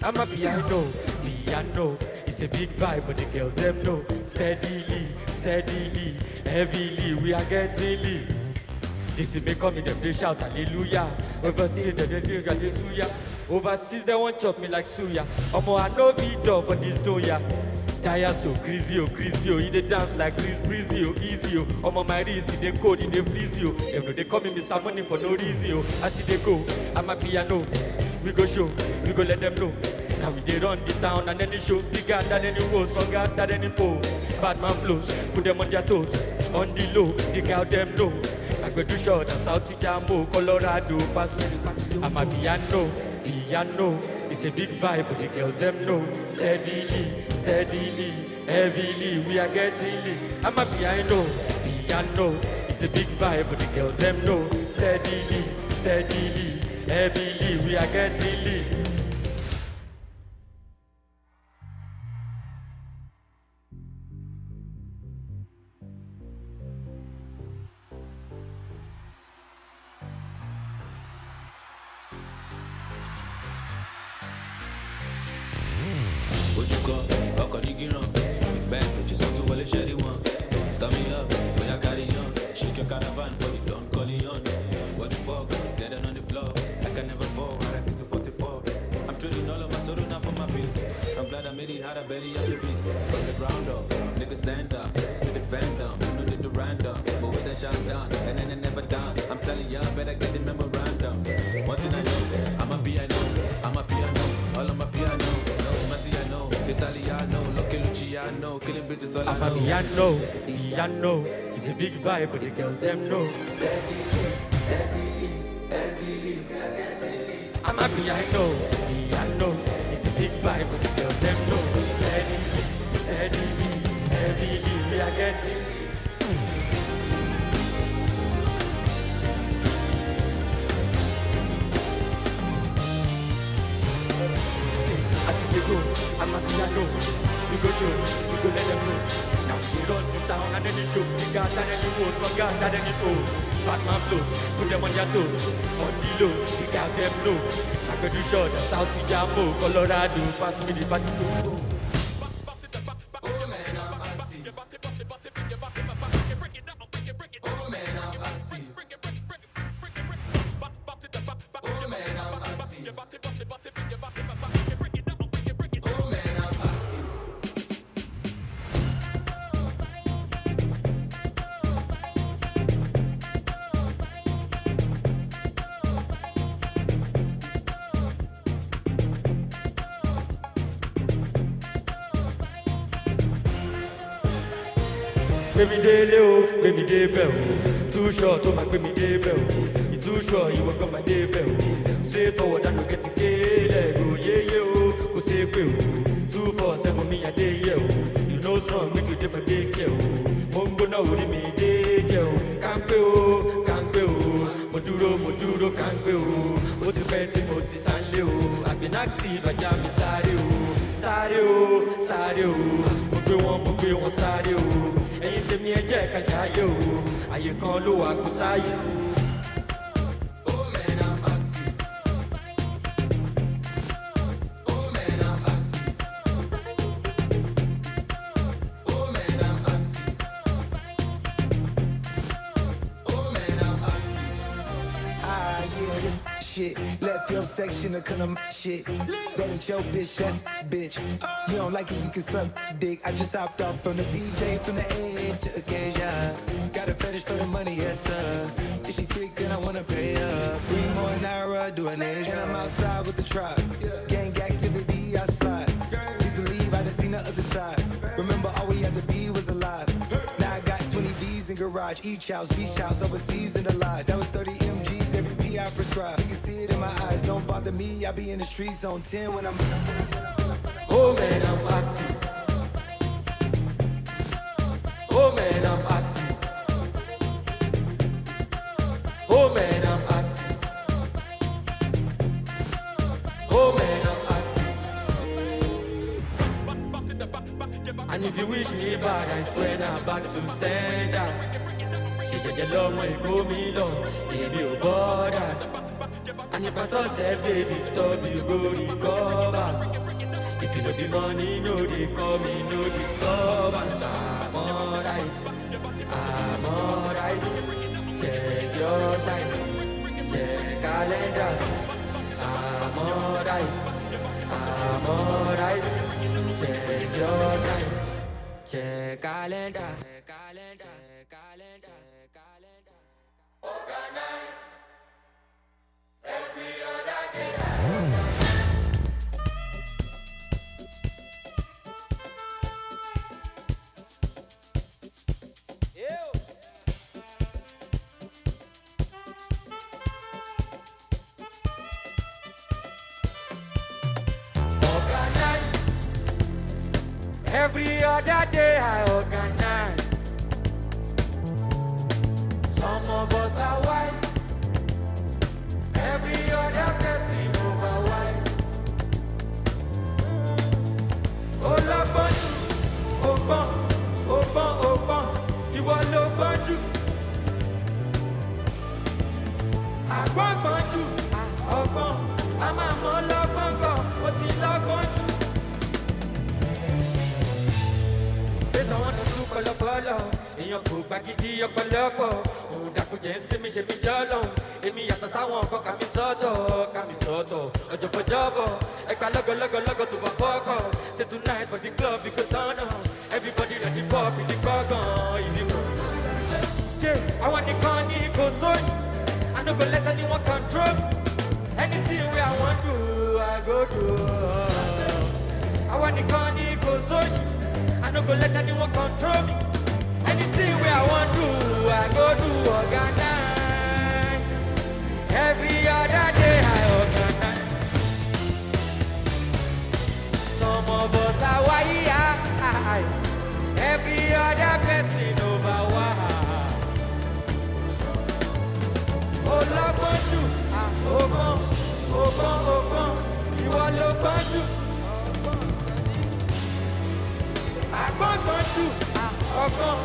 I'm a piano, piano. It's a big vibe, but the girls them know. Steadily, steadily, heavily, we are getting lit. This is me coming, them they shout hallelujah. Overseas, they do hallelujah. Overseas, they won't chop me like suya. Omo, I know be dog, but this do ya. Tire so greasy, he dey dance like breezy, easy. Omo, my wrist, they cold, they freeze you. Them know they call me Mr. Money for no reason. I see they go, I'm a piano. We go show, we go let them know. Now we dey run the town and any show bigger than any rose, stronger than any foe. Bad man flows, put them on their toes. On the low, the girl them know. I go do short and South Jambo, Colorado, pass me the factory. I'm a piano, piano. It's a big vibe, but the girls them know. Steadily, steadily, heavily, we are getting lit. I'm a piano, piano. It's a big vibe, but the girls them know. Steadily, steadily, heavily, we are getting lit. I'm a piano, piano. It's a big vibe, but the girls them know. Steadily, steadily, heavily. I'm a piano, piano. It's a big vibe, but the girls them know. Steadily, steadily, heavily. We are getting. I see you go, I'm a piano. We go show, we go let them know. Now we run the town and then they show. We got that any road, from God that any foe. Bad man flows, put them on their toes. On the low, we got them low. I could do short, South Jambo, Colorado, pass me the party to go. Baby day bell. Too short, oh my baby day bell. You too short, you walk on my day bell. Straight forward, I don't get to get go yeah yeah go say go. 247 me a day yeah. You know strong, make you different day yeah. Mongo na uri me day yeah. Can't go. Moduro can't go. What's the fancy moti sanleo? I've been active, I jam me sáré o. Mo gbé wọn sáré o. Ẹ̀yin tèmi ẹ jẹ́ ká jayé o. Àyè kan ló wà kó sáyé o. Left your section to come shit. That ain't your bitch, that's bitch. You don't like it, you can suck dick. I just hopped off from the BJ, from the edge to occasion. Got a fetish for the money, yes sir. If she thick, then I wanna pay her. 3 more naira, do an edge. And I'm outside with the tribe. Gang activity, I slide. Please believe I done seen the other side. Remember, all we had to be was alive. Now I got 20 V's in garage. Each house, beach house, overseas in the lodge. That was 30 MGs, every P I prescribe. You can see it in my eyes, don't bother me. I be in the streets on 10 when I'm. Oh man, I'm active. Oh man, I'm active. Oh man, I'm active. Oh man, I'm active. And if you wish me bad, I swear now back to sender. She just love my go me long, baby, oh bother. And if my success they disturb you, go recover. The money no dey call me, no disturbance. I'm alright, I'm alright. Check your time, check calendar. I'm alright, I'm alright. Check your time, check calendar. Organize every other day. Organize every other day. I organize. Some of us are wise. Every other person overwise. Olọ́gbọ́n jù, ọgbọ́n, ìwọ ló gbọ́n jù. Àgbọ̀ngbọ̀n jù, ọgbọ́n, a máa mọ lọ́gbọ́n gan, ó sì lọ́gbọ́n jù. Bẹ́ẹ̀ àwọn tó tún kọlọkọlọ, èèyàn kò gbàgídí ọ̀pọ̀lọpọ̀. Òdàkùnjẹ́ ń sinmi ṣe mí jọ́lọ́hún. Èmi yàtọ̀ sáwọn ọkọ̀ kàmí sọ́tọ̀. Ọjọ́bọ̀jọ́bọ̀, ẹgbà lọ́gọ̀lọ́gọ̀ tó bá fọ́kọ̀. Say tonight for the club we go turn on. Everybody ready pop in the gbọ̀ngàn ìdìbò. Àwọn nìkan ní kò sóyún. I no go let anyone control me. Anything wey I wan do, I go do. Àwọn nìkan ní kò sóyún. I no go let anyone control me. Anything wey I wan do, I go do. Organize. Every other day I organize. Some of us are wired. Every other person overwire. Olọ́gbọ́n jù, ọgbọ́n, ìwọ ló gbọ́n jù. Àgbọ̀ngbọ̀n jù, ọgbọ́n,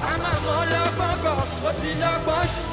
a máa mọ lọ́gbọ́n gan, ó sì lọ́gbọ́n jù.